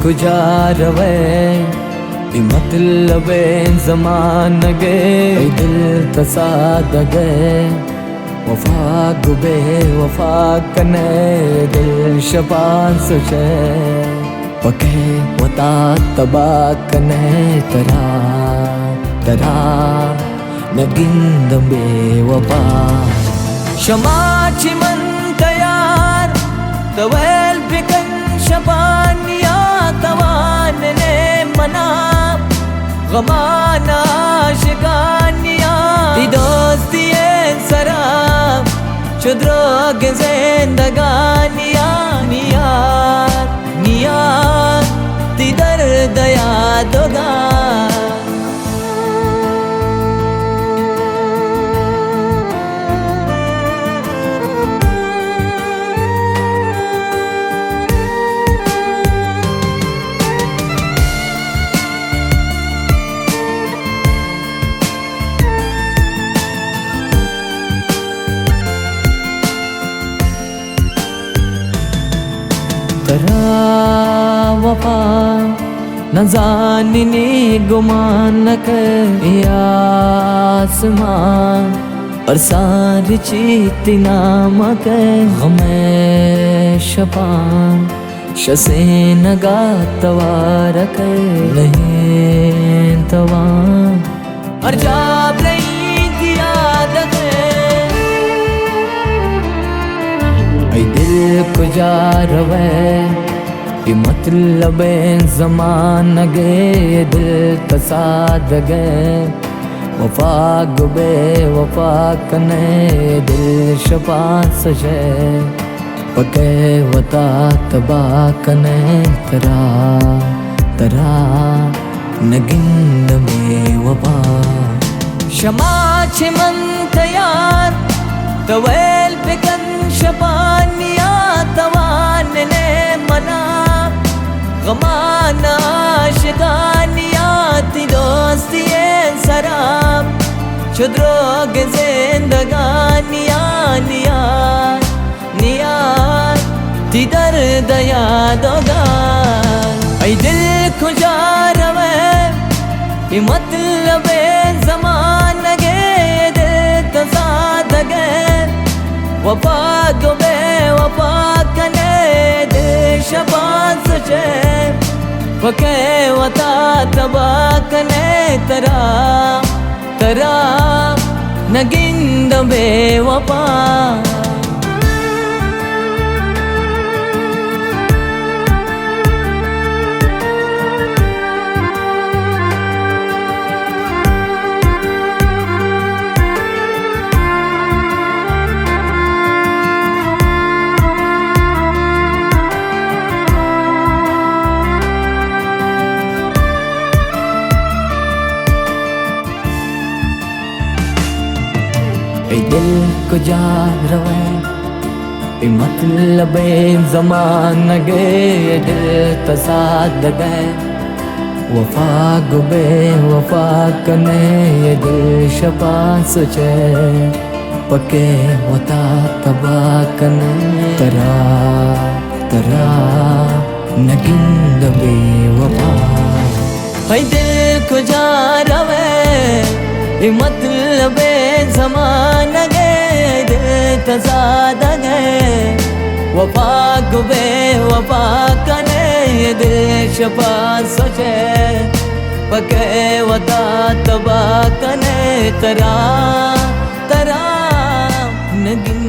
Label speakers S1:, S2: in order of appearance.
S1: गुजारवे मतलब ज़मान गे दिल तसाद गे वफा गुबे वफा कने दिल शबान सुचे पके वता तबा कने तरा तरा नगिंद बे वफा शमा चिमन तयार तवेल बिकन शबानिया तवान ने मना गमाना शिकानिया ती दोस्ती सराब शुद्रोग जिंदगानिया नियार नियार ती दर्द याद होगा तरा वफा न जानिनी गुमान कर आसमान और सारी चीती नाम कर गमे शपान शसे नगा तवार कर नहीं तवान और जाब नहीं दिया दिल को जारवे ये मतलब ज़मान गे दिल तसाद गे वफा गुबे वफा कने दिल शपा सजे पके वता तबा कने तरा तरा नगिंद में वफा शमा चिमन तयार तवेल बिकन शबानिया तवान ने मना गमाना शिकानिया ती दोस्ती सराब शुद्रोग जिंदगानिया नियार नियार ती दर्द याद होगा ऐ दिल खुजा रवे ये मतलब ज़मान गे दिल तसाद गे वफा गुबे वफा कने देश बास चे पके वता तबा कने तरा तरा नगिंद बे वफा दिल को जारवे मतलब ज़मान गे दिल तसाद गे वफा गुबे वफा कने दिल शपा सुचे पके वता तबा कने तरा तरा नगिंद बे वफा दिल को जारवे मतलब ज़मान गे दिल तसाद गे वफा गुबे वफा कने दिल शपा सोचे पके वता तबा कने तरा तरा नगिन